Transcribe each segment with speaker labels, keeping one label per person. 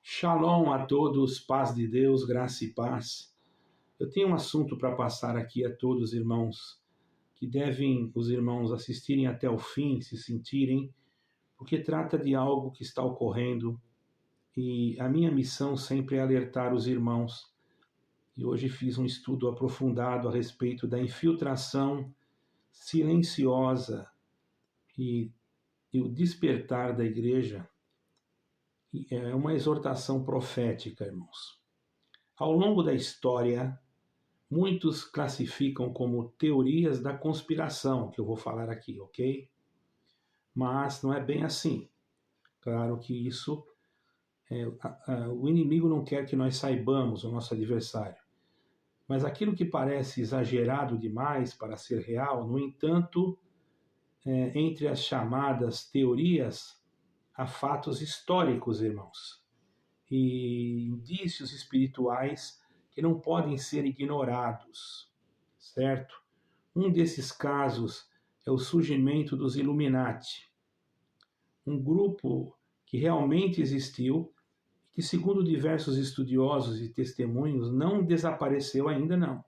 Speaker 1: Shalom a todos, paz de Deus, graça e paz. Eu tenho um assunto para passar aqui a todos, irmãos, que devem os irmãos assistirem até o fim, se sentirem, porque trata de algo que está ocorrendo e a minha missão sempre é alertar os irmãos. E hoje fiz um estudo aprofundado a respeito da infiltração silenciosa e o despertar da igreja. É uma exortação profética, irmãos. Ao longo da história, muitos classificam como teorias da conspiração, que eu vou falar aqui, ok? Mas não é bem assim. Claro que isso, o inimigo não quer que nós saibamos, o nosso adversário. Mas aquilo que parece exagerado demais para ser real, no entanto, entre as chamadas teorias, há fatos históricos, irmãos, e indícios espirituais que não podem ser ignorados, certo? Um desses casos é o surgimento dos Illuminati, um grupo que realmente existiu e que, segundo diversos estudiosos e testemunhos, não desapareceu ainda não,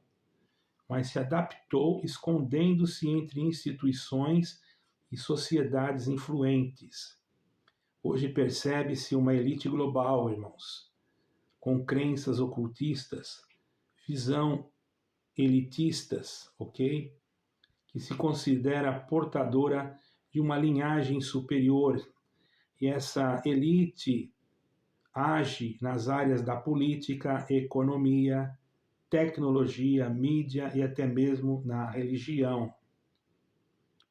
Speaker 1: mas se adaptou escondendo-se entre instituições e sociedades influentes. Hoje percebe-se uma elite global, irmãos, com crenças ocultistas, visão elitistas, ok? Que se considera portadora de uma linhagem superior. E essa elite age nas áreas da política, economia, tecnologia, mídia e até mesmo na religião.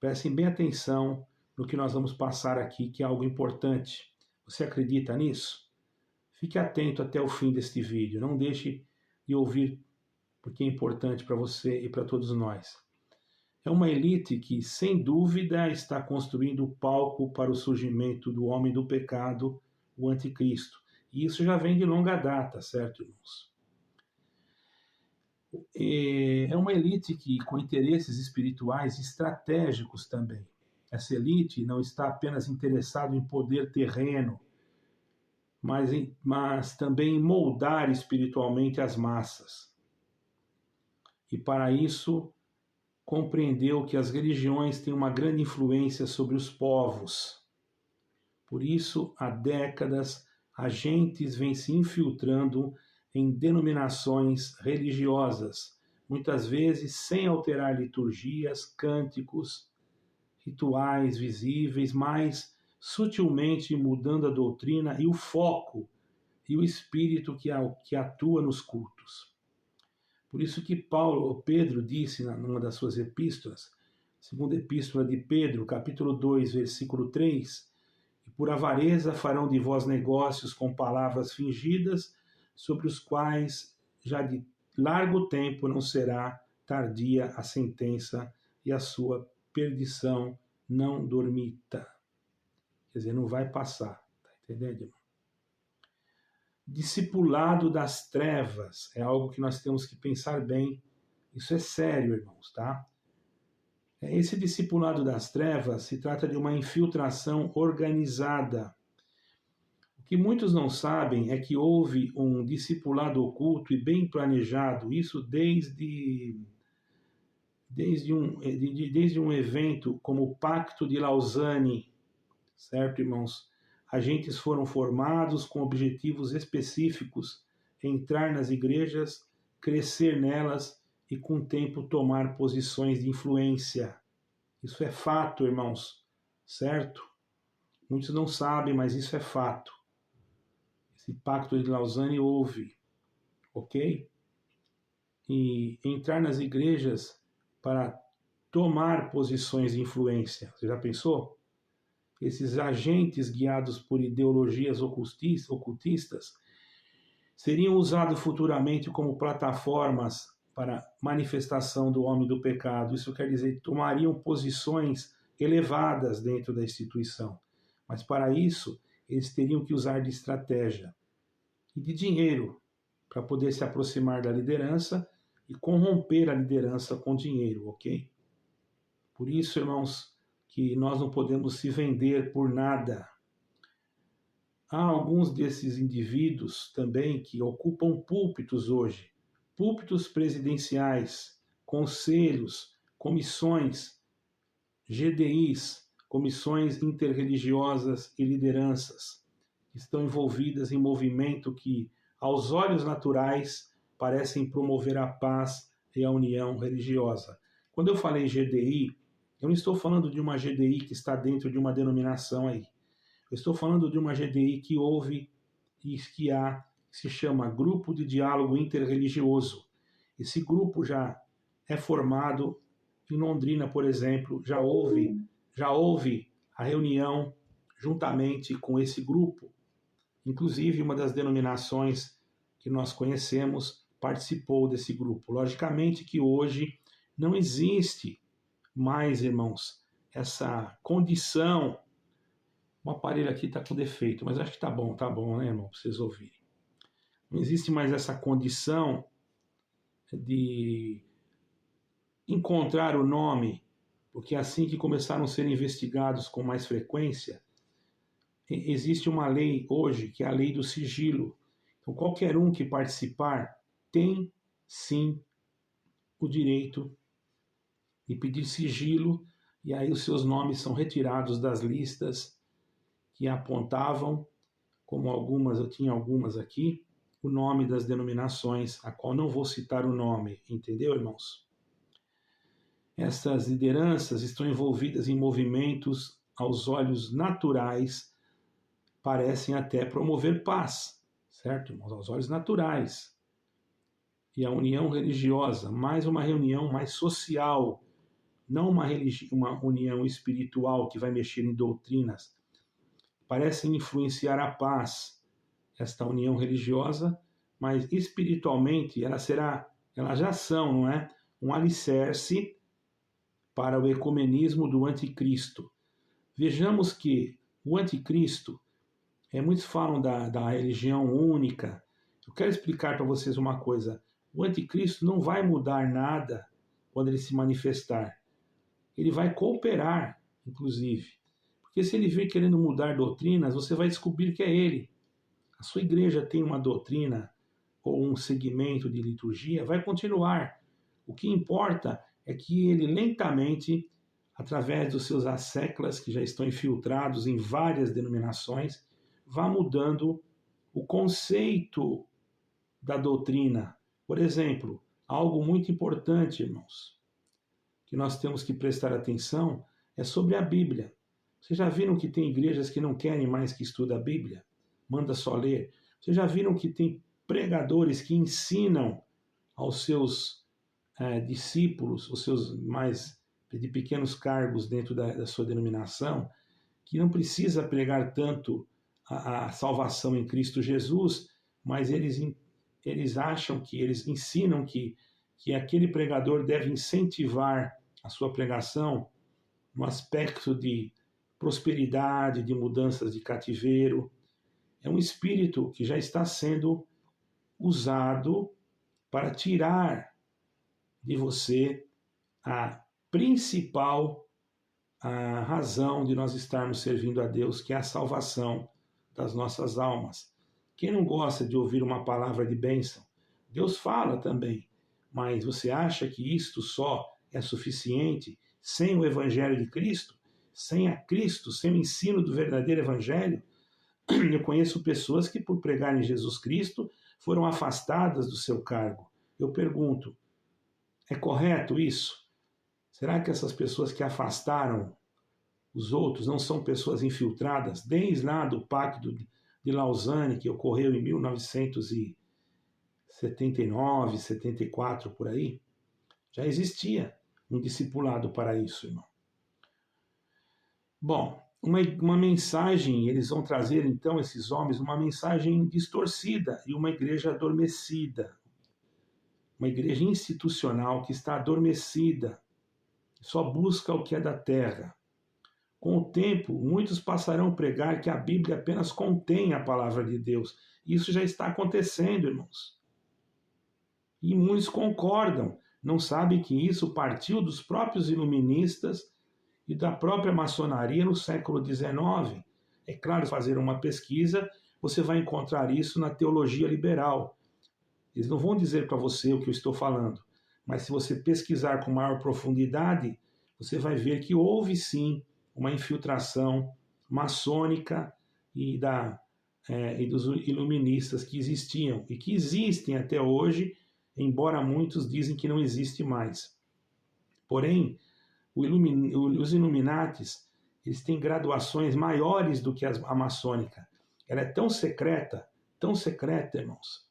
Speaker 1: Prestem bem atenção no que nós vamos passar aqui, que é algo importante. Você acredita nisso? Fique atento até o fim deste vídeo. Não deixe de ouvir, porque é importante para você e para todos nós. É uma elite que, sem dúvida, está construindo o palco para o surgimento do homem do pecado, o anticristo. E isso já vem de longa data, certo, irmãos? É uma elite que, com interesses espirituais estratégicos também. Essa elite não está apenas interessada em poder terreno, mas também em moldar espiritualmente as massas. E para isso, compreendeu que as religiões têm uma grande influência sobre os povos. Por isso, há décadas, agentes vêm se infiltrando em denominações religiosas, muitas vezes sem alterar liturgias, cânticos, rituais visíveis, mas sutilmente mudando a doutrina e o foco e o espírito que atua nos cultos. Por isso que Pedro disse numa das suas epístolas, segunda epístola de Pedro, capítulo 2, versículo 3, e por avareza farão de vós negócios com palavras fingidas, sobre os quais já de largo tempo não será tardia a sentença e a sua perdição não dormita. Quer dizer, não vai passar. Tá entendendo, irmão? Discipulado das trevas é algo que nós temos que pensar bem. Isso é sério, irmãos, tá? Esse discipulado das trevas se trata de uma infiltração organizada. O que muitos não sabem é que houve um discipulado oculto e bem planejado, isso desde um evento como o Pacto de Lausanne, certo, irmãos? Agentes foram formados com objetivos específicos, entrar nas igrejas, crescer nelas e, com o tempo, tomar posições de influência. Isso é fato, irmãos, certo? Muitos não sabem, mas isso é fato. Esse Pacto de Lausanne houve, ok? E entrar nas igrejas para tomar posições de influência. Você já pensou? Esses agentes guiados por ideologias ocultistas seriam usados futuramente como plataformas para manifestação do homem do pecado. Isso quer dizer, tomariam posições elevadas dentro da instituição. Mas para isso, eles teriam que usar de estratégia e de dinheiro para poder se aproximar da liderança e corromper a liderança com dinheiro, ok? Por isso, irmãos, que nós não podemos se vender por nada. há alguns desses indivíduos também que ocupam púlpitos hoje, púlpitos presidenciais, conselhos, comissões, GDIs, comissões interreligiosas e lideranças, que estão envolvidas em movimento que, aos olhos naturais, parecem promover a paz e a união religiosa. Quando eu falei GDI, eu não estou falando de uma GDI que está dentro de uma denominação aí. Eu estou falando de uma GDI que houve e que há, que se chama Grupo de Diálogo Interreligioso. Esse grupo já é formado em Londrina, por exemplo, já houve a reunião juntamente com esse grupo. Inclusive, uma das denominações que nós conhecemos participou desse grupo. Logicamente que hoje não existe mais, irmãos, essa condição. O aparelho aqui está com defeito, mas acho que tá bom, né, irmão, para vocês ouvirem. Não existe mais essa condição de encontrar o nome, porque assim que começaram a ser investigados com mais frequência, existe uma lei hoje, que é a lei do sigilo. Então, qualquer um que participar tem, sim, o direito de pedir sigilo, e aí os seus nomes são retirados das listas que apontavam, como algumas, eu tinha algumas aqui, o nome das denominações, a qual não vou citar o nome, entendeu, irmãos? Essas lideranças estão envolvidas em movimentos, aos olhos naturais, parecem até promover paz, certo, irmãos? Aos olhos naturais. E a união religiosa, mais uma reunião mais social, não uma união espiritual que vai mexer em doutrinas, parecem influenciar a paz, esta união religiosa, mas espiritualmente elas já são, não é, um alicerce para o ecumenismo do anticristo. Vejamos que o anticristo, muitos falam da religião única. Eu quero explicar para vocês uma coisa. O anticristo não vai mudar nada quando ele se manifestar. Ele vai cooperar, inclusive. Porque se ele vir querendo mudar doutrinas, você vai descobrir que é ele. A sua igreja tem uma doutrina ou um segmento de liturgia, vai continuar. O que importa é que ele lentamente, através dos seus asseclas, que já estão infiltrados em várias denominações, vá mudando o conceito da doutrina. Por exemplo, algo muito importante, irmãos, que nós temos que prestar atenção é sobre a Bíblia. Vocês já viram que tem igrejas que não querem mais que estude a Bíblia? Manda só ler. Vocês já viram que tem pregadores que ensinam aos seus discípulos, os seus mais de pequenos cargos dentro da sua denominação, que não precisa pregar tanto a salvação em Cristo Jesus, mas eles acham que, eles ensinam que aquele pregador deve incentivar a sua pregação no aspecto de prosperidade, de mudanças de cativeiro. É um espírito que já está sendo usado para tirar de você a principal razão de nós estarmos servindo a Deus, que é a salvação das nossas almas. Quem não gosta de ouvir uma palavra de bênção? Deus fala também, mas você acha que isto só é suficiente sem o Evangelho de Cristo? Sem a Cristo, sem o ensino do verdadeiro Evangelho? Eu conheço pessoas que, por pregarem Jesus Cristo, foram afastadas do seu cargo. Eu pergunto, é correto isso? Será que essas pessoas que afastaram os outros não são pessoas infiltradas? Desde lá do Pacto de Lausanne, que ocorreu em 1979, 74, por aí, já existia um discipulado para isso, irmão. Bom, uma mensagem, eles vão trazer então, esses homens, uma mensagem distorcida e uma igreja adormecida. Uma igreja institucional que está adormecida, só busca o que é da terra. Com o tempo, muitos passarão a pregar que a Bíblia apenas contém a palavra de Deus. Isso já está acontecendo, irmãos. E muitos concordam, não sabem que isso partiu dos próprios iluministas e da própria maçonaria no século XIX. É claro, fazer uma pesquisa, você vai encontrar isso na teologia liberal. Eles não vão dizer para você o que eu estou falando, mas se você pesquisar com maior profundidade, você vai ver que houve sim uma infiltração maçônica e, e dos iluministas que existiam e que existem até hoje, embora muitos dizem que não existe mais. Porém, os Illuminatis, eles têm graduações maiores do que a maçônica. Ela é tão secreta, irmãos,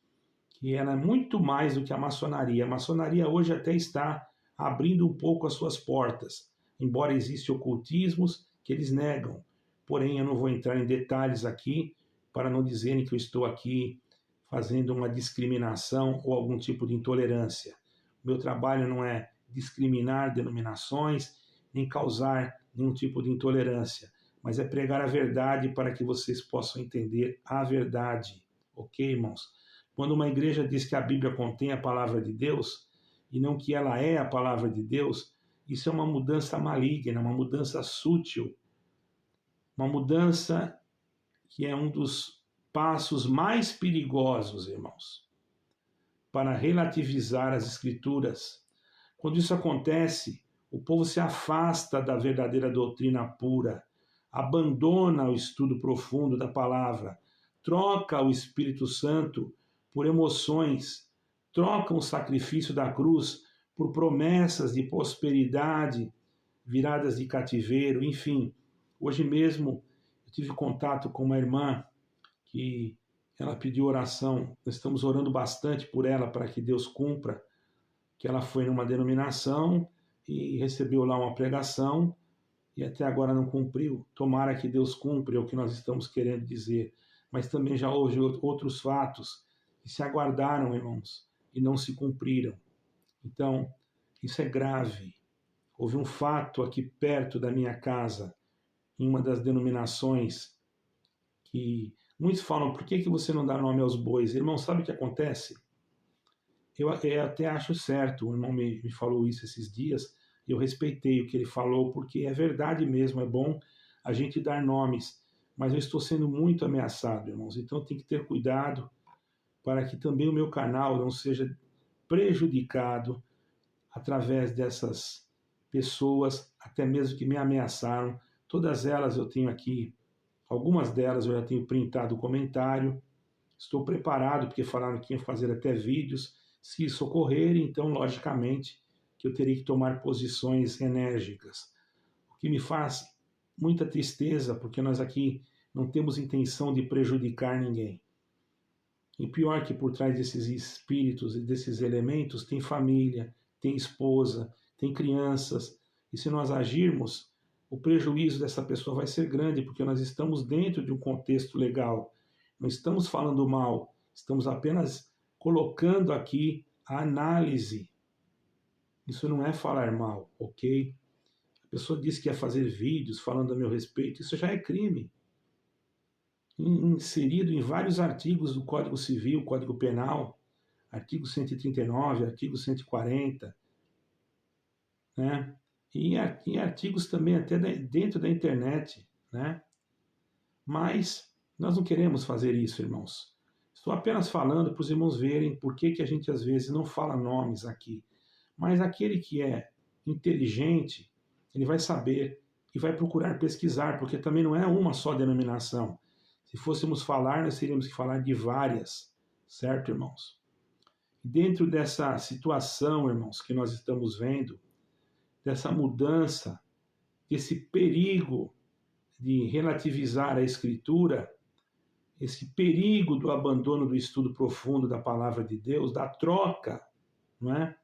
Speaker 1: que ela é muito mais do que a maçonaria. A maçonaria hoje até está abrindo um pouco as suas portas, embora existam ocultismos que eles negam. Porém, eu não vou entrar em detalhes aqui para não dizerem que eu estou aqui fazendo uma discriminação ou algum tipo de intolerância. Meu trabalho não é discriminar denominações, nem causar nenhum tipo de intolerância, mas é pregar a verdade para que vocês possam entender a verdade. Ok, irmãos? Quando uma igreja diz que a Bíblia contém a palavra de Deus, e não que ela é a palavra de Deus, isso é uma mudança maligna, uma mudança sutil, uma mudança que é um dos passos mais perigosos, irmãos, para relativizar as Escrituras. Quando isso acontece, o povo se afasta da verdadeira doutrina pura, abandona o estudo profundo da palavra, troca o Espírito Santo por emoções, troca o sacrifício da cruz por promessas de prosperidade, viradas de cativeiro, enfim. Hoje mesmo eu tive contato com uma irmã que ela pediu oração, nós estamos orando bastante por ela para que Deus cumpra, que ela foi numa denominação e recebeu lá uma pregação e até agora não cumpriu. Tomara que Deus cumpra, é o que nós estamos querendo dizer. Mas também já houve outros fatos que se aguardaram, irmãos, e não se cumpriram. Então, isso é grave. Houve um fato aqui perto da minha casa, em uma das denominações, que muitos falam, por que você não dá nome aos bois? Irmão, sabe o que acontece? Eu até acho certo, o irmão me falou isso esses dias, e eu respeitei o que ele falou, porque é verdade mesmo, é bom a gente dar nomes, mas eu estou sendo muito ameaçado, irmãos, então tem que ter cuidado para que também o meu canal não seja prejudicado através dessas pessoas, até mesmo que me ameaçaram. Todas elas eu tenho aqui, algumas delas eu já tenho printado o comentário, estou preparado, porque falaram que iam fazer até vídeos. Se isso ocorrer, então, logicamente, que eu terei que tomar posições enérgicas. O que me faz muita tristeza, porque nós aqui não temos intenção de prejudicar ninguém. E pior que por trás desses espíritos e desses elementos tem família, tem esposa, tem crianças. E se nós agirmos, o prejuízo dessa pessoa vai ser grande, porque nós estamos dentro de um contexto legal. Não estamos falando mal, estamos apenas colocando aqui a análise. Isso não é falar mal, ok? A pessoa diz que quer fazer vídeos falando a meu respeito, isso já é crime. Inserido em vários artigos do Código Civil, Código Penal, artigo 139, artigo 140, né? E artigos também até dentro da internet, né? Mas nós não queremos fazer isso, irmãos. Estou apenas falando para os irmãos verem por que a gente às vezes não fala nomes aqui. Mas aquele que é inteligente, ele vai saber e vai procurar pesquisar, porque também não é uma só denominação. Se fôssemos falar, nós teríamos que falar de várias, certo, irmãos? Dentro dessa situação, irmãos, que nós estamos vendo, dessa mudança, desse perigo de relativizar a Escritura, esse perigo do abandono do estudo profundo da palavra de Deus, da troca, não é?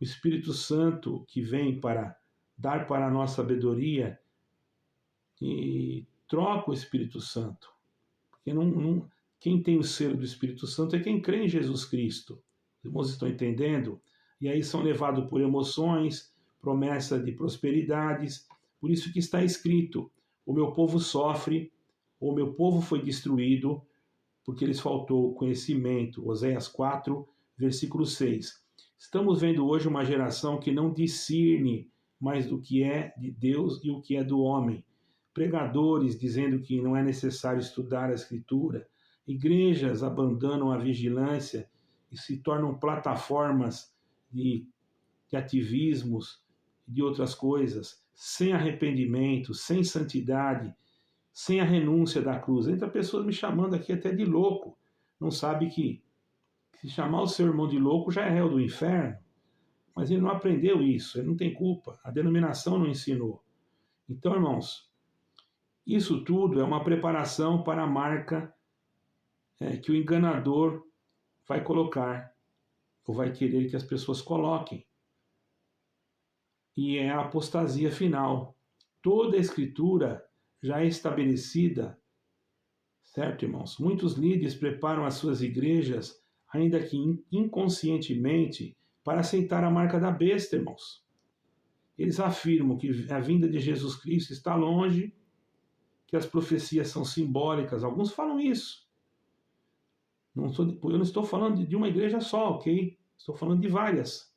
Speaker 1: O Espírito Santo que vem para dar para nós sabedoria e troca o Espírito Santo. Porque quem tem o selo do Espírito Santo é quem crê em Jesus Cristo. Os irmãos estão entendendo? E aí são levados por emoções, promessa de prosperidades. Por isso que está escrito, o meu povo sofre, o meu povo foi destruído, porque lhes faltou conhecimento. Oséias 4, versículo 6. Estamos vendo hoje uma geração que não discerne mais do que é de Deus e o que é do homem. pregadores dizendo que não é necessário estudar a Escritura, igrejas abandonam a vigilância e se tornam plataformas de ativismos e de outras coisas, sem arrependimento, sem santidade, sem a renúncia da cruz. Entra pessoas me chamando aqui até de louco. Não sabe que se chamar o seu irmão de louco já é réu do inferno. Mas ele não aprendeu isso, ele não tem culpa. A denominação não ensinou. Então, irmãos, isso tudo é uma preparação para a marca que o enganador vai colocar, ou vai querer que as pessoas coloquem. E é a apostasia final. Toda a Escritura já é estabelecida, certo, irmãos? Muitos líderes preparam as suas igrejas, ainda que inconscientemente, para aceitar a marca da besta, irmãos. Eles afirmam que a vinda de Jesus Cristo está longe, que as profecias são simbólicas. Alguns falam isso. Eu não estou falando de uma igreja só, ok? Estou falando de várias,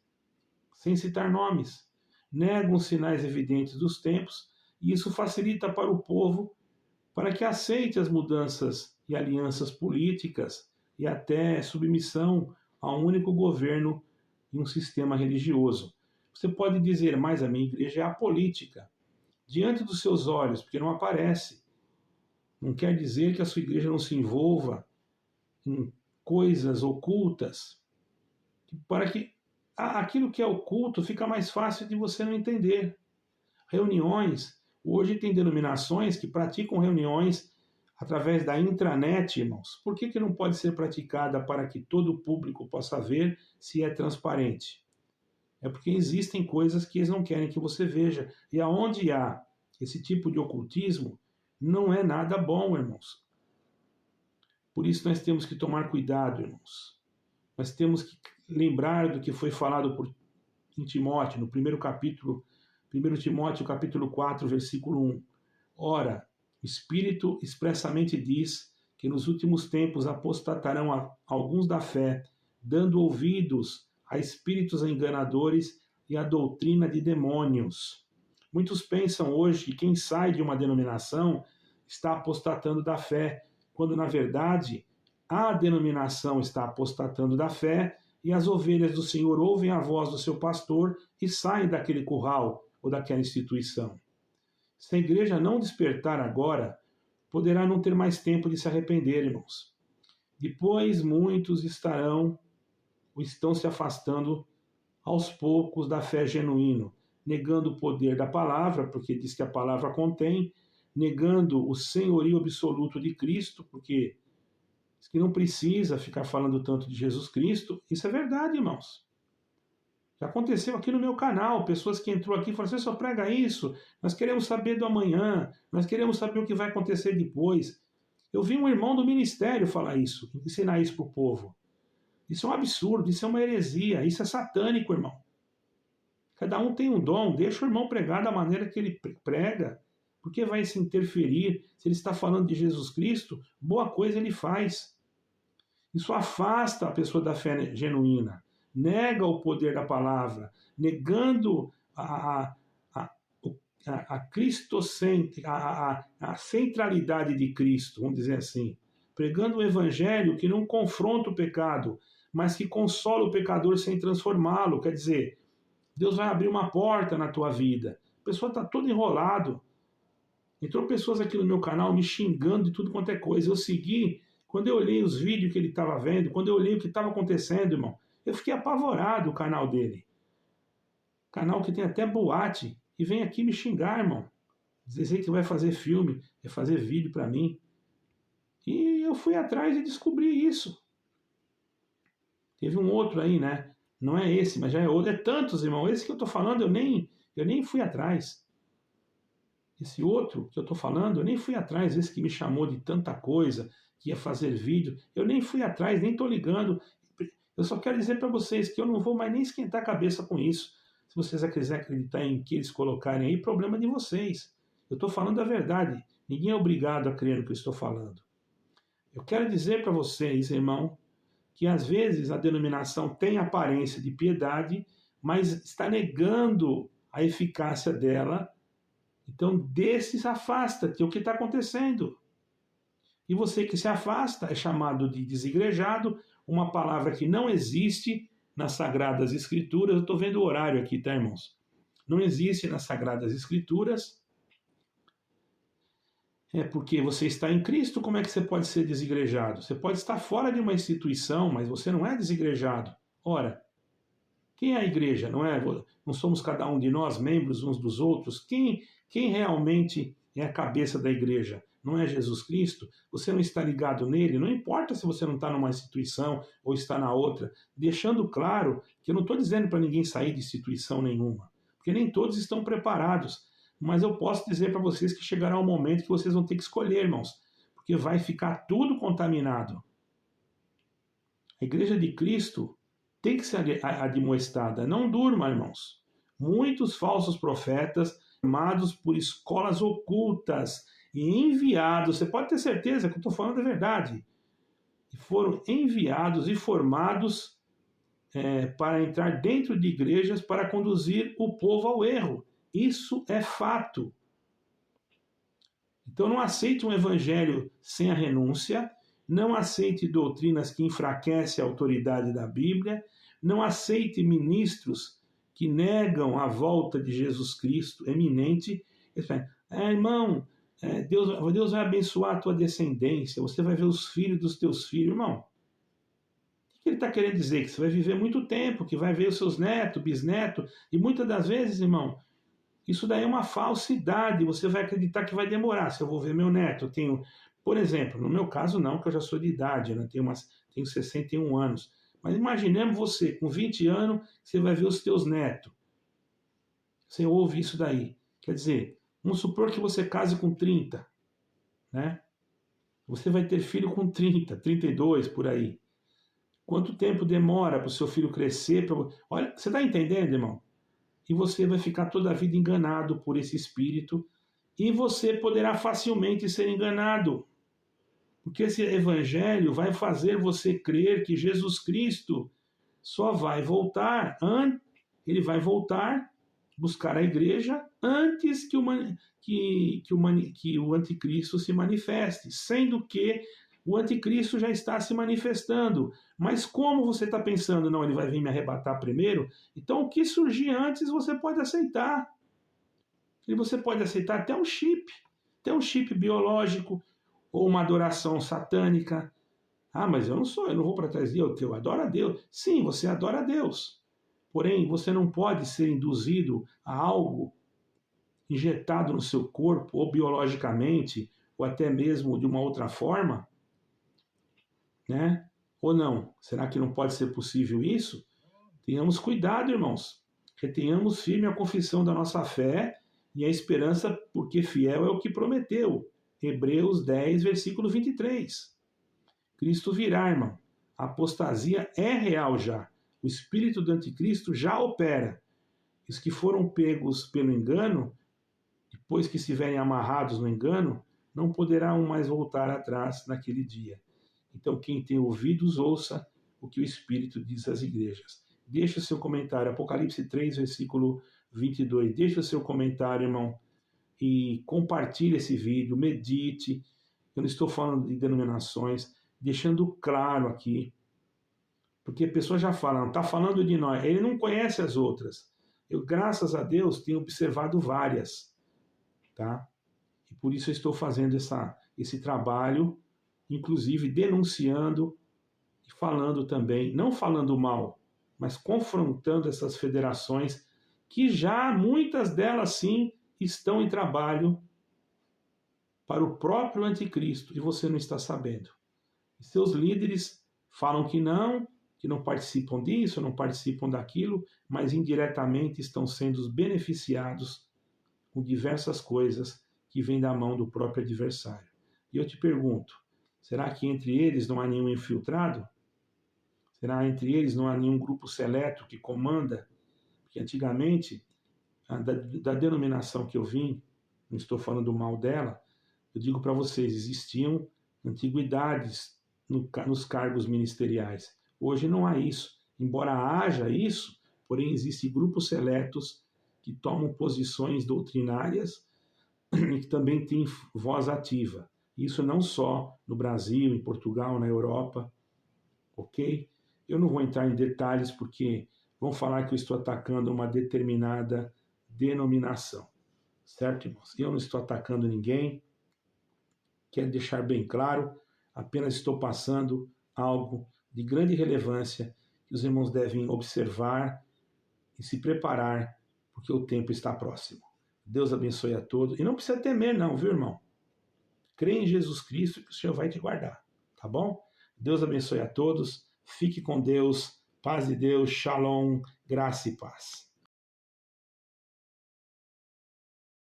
Speaker 1: sem citar nomes. Negam os sinais evidentes dos tempos, e isso facilita para o povo para que aceite as mudanças e alianças políticas e até submissão a um único governo e um sistema religioso. Você pode dizer, mas a minha igreja é apolítica. Diante dos seus olhos, porque não aparece. Não quer dizer que a sua igreja não se envolva em coisas ocultas, para que aquilo que é oculto fica mais fácil de você não entender. Reuniões, hoje tem denominações que praticam reuniões através da intranet, irmãos. Por que não pode ser praticada para que todo o público possa ver se é transparente? É porque existem coisas que eles não querem que você veja. E aonde há esse tipo de ocultismo, não é nada bom, irmãos. Por isso nós temos que tomar cuidado, irmãos. Nós temos que lembrar do que foi falado em Timóteo, no primeiro capítulo, 1 Timóteo capítulo 4, versículo 1. Ora, o Espírito expressamente diz que nos últimos tempos apostatarão alguns da fé, dando ouvidos a espíritos enganadores e a doutrina de demônios. Muitos pensam hoje que quem sai de uma denominação está apostatando da fé, quando na verdade a denominação está apostatando da fé e as ovelhas do Senhor ouvem a voz do seu pastor e saem daquele curral ou daquela instituição. Se a igreja não despertar agora, poderá não ter mais tempo de se arrepender, irmãos. Depois muitos estão se afastando aos poucos da fé genuína, negando o poder da palavra, porque diz que a palavra contém, negando o senhorio absoluto de Cristo, porque diz que não precisa ficar falando tanto de Jesus Cristo. Isso é verdade, irmãos. Já aconteceu aqui no meu canal, pessoas que entrou aqui e falaram, você só prega isso, nós queremos saber do amanhã, nós queremos saber o que vai acontecer depois. Eu vi um irmão do ministério falar isso, ensinar isso para o povo. Isso é um absurdo, isso é uma heresia, isso é satânico, irmão. Cada um tem um dom, deixa o irmão pregar da maneira que ele prega, porque vai se interferir. Se ele está falando de Jesus Cristo, boa coisa ele faz. Isso afasta a pessoa da fé genuína, nega o poder da palavra, negando a centralidade de Cristo, vamos dizer assim, pregando um evangelho que não confronta o pecado, mas que consola o pecador sem transformá-lo. Quer dizer, Deus vai abrir uma porta na tua vida. A pessoa está toda enrolado. Entrou pessoas aqui no meu canal me xingando de tudo quanto é coisa. Eu segui, quando eu olhei os vídeos que ele estava vendo, quando eu olhei o que estava acontecendo, irmão, eu fiquei apavorado o canal dele. Canal que tem até boate. E vem aqui me xingar, irmão. Dizer que vai fazer filme, vai fazer vídeo para mim. E eu fui atrás e descobri isso. Teve um outro aí, né? Não é esse, mas já é outro. É tantos, irmão. Esse que eu tô falando, eu nem fui atrás. Esse outro que eu tô falando, eu nem fui atrás. Esse que me chamou de tanta coisa, que ia fazer vídeo. Eu nem fui atrás, nem tô ligando. Eu só quero dizer para vocês que eu não vou mais nem esquentar a cabeça com isso. Se vocês quiserem acreditar em que eles colocarem aí, problema de vocês. Eu estou falando a verdade. Ninguém é obrigado a crer no que eu estou falando. Eu quero dizer para vocês, irmão, que às vezes a denominação tem aparência de piedade, mas está negando a eficácia dela Então, desses afasta-te, é o que está acontecendo. E você que se afasta é chamado de desigrejado, uma palavra que não existe nas Sagradas Escrituras. Eu estou vendo o horário aqui, tá, irmãos? Não existe nas Sagradas Escrituras. É porque você está em Cristo, como é que você pode ser desigrejado? Você pode estar fora de uma instituição, mas você não é desigrejado. Ora, quem é a igreja? Não é? Não somos cada um de nós membros uns dos outros? Quem realmente é a cabeça da igreja? Não é Jesus Cristo? Você não está ligado nele? Não importa se você não está numa instituição ou está na outra. Deixando claro que eu não estou dizendo para ninguém sair de instituição nenhuma, porque nem todos estão preparados. Mas eu posso dizer para vocês que chegará um momento que vocês vão ter que escolher, irmãos, porque vai ficar tudo contaminado. A igreja de Cristo tem que ser admoestada. Não durma, irmãos. Muitos falsos profetas, formados por escolas ocultas e enviados, você pode ter certeza que eu estou falando a verdade, foram enviados e formados para entrar dentro de igrejas para conduzir o povo ao erro. Isso é fato. Então não aceite um evangelho sem a renúncia, não aceite doutrinas que enfraquecem a autoridade da Bíblia, não aceite ministros que negam a volta de Jesus Cristo eminente. Irmão, Deus vai abençoar a tua descendência, você vai ver os filhos dos teus filhos. Irmão, o que ele está querendo dizer? Que você vai viver muito tempo, que vai ver os seus netos, bisnetos, e muitas das vezes, irmão, isso daí é uma falsidade, você vai acreditar que vai demorar. Se eu vou ver meu neto, eu tenho, por exemplo, no meu caso não, que eu já sou de idade, né? Tenho 61 anos. Mas imaginemos você, com 20 anos, você vai ver os teus netos. Você ouve isso daí. Quer dizer, vamos supor que você case com 30, né? Você vai ter filho com 30, 32, por aí. Quanto tempo demora para o seu filho crescer? Olha, você está entendendo, irmão? E você vai ficar toda a vida enganado por esse espírito, e você poderá facilmente ser enganado, porque esse evangelho vai fazer você crer que Jesus Cristo só vai voltar, ele vai voltar, buscar a igreja antes que o anticristo se manifeste, sendo que o anticristo já está se manifestando. Mas como você está pensando, não, ele vai vir me arrebatar primeiro, então o que surgir antes você pode aceitar. E você pode aceitar até um chip biológico, ou uma adoração satânica. Ah, mas eu não vou para trás de Deus, eu adoro a Deus. Sim, você adora a Deus. Porém, você não pode ser induzido a algo injetado no seu corpo, ou biologicamente, ou até mesmo de uma outra forma, né? Ou não? Será que não pode ser possível isso? Tenhamos cuidado, irmãos. Retenhamos firme a confissão da nossa fé e a esperança, porque fiel é o que prometeu. Hebreus 10, versículo 23. Cristo virá, irmão. A apostasia é real já. O espírito do anticristo já opera. Os que foram pegos pelo engano, depois que estiverem amarrados no engano, não poderão mais voltar atrás naquele dia. Então, quem tem ouvidos, ouça o que o Espírito diz às igrejas. Deixa o seu comentário, Apocalipse 3, versículo 22. Deixa o seu comentário, irmão, e compartilhe esse vídeo, medite. Eu não estou falando de denominações, deixando claro aqui, porque a pessoa já fala, não está falando de nós, ele não conhece as outras. Eu, graças a Deus, tenho observado várias, tá? E por isso eu estou fazendo esse trabalho, inclusive denunciando e falando também, não falando mal, mas confrontando essas federações que já, muitas delas sim, estão em trabalho para o próprio anticristo e você não está sabendo. E seus líderes falam que não participam disso, não participam daquilo, mas indiretamente estão sendo beneficiados com diversas coisas que vêm da mão do próprio adversário. E eu te pergunto, será que entre eles não há nenhum infiltrado? Será que entre eles não há nenhum grupo seleto que comanda? Porque antigamente, da denominação que eu vim, não estou falando mal dela, eu digo para vocês, existiam antiguidades nos cargos ministeriais. Hoje não há isso. Embora haja isso, porém existem grupos seletos que tomam posições doutrinárias, e que também tem voz ativa. Isso não só no Brasil, em Portugal, na Europa, ok? Eu não vou entrar em detalhes porque vão falar que eu estou atacando uma determinada denominação, certo, irmãos? Eu não estou atacando ninguém, quero deixar bem claro, apenas estou passando algo de grande relevância que os irmãos devem observar e se preparar, porque o tempo está próximo. Deus abençoe a todos. E não precisa temer, não, viu, irmão? Crê em Jesus Cristo que o Senhor vai te guardar, tá bom? Deus abençoe a todos. Fique com Deus. Paz de Deus. Shalom. Graça e paz.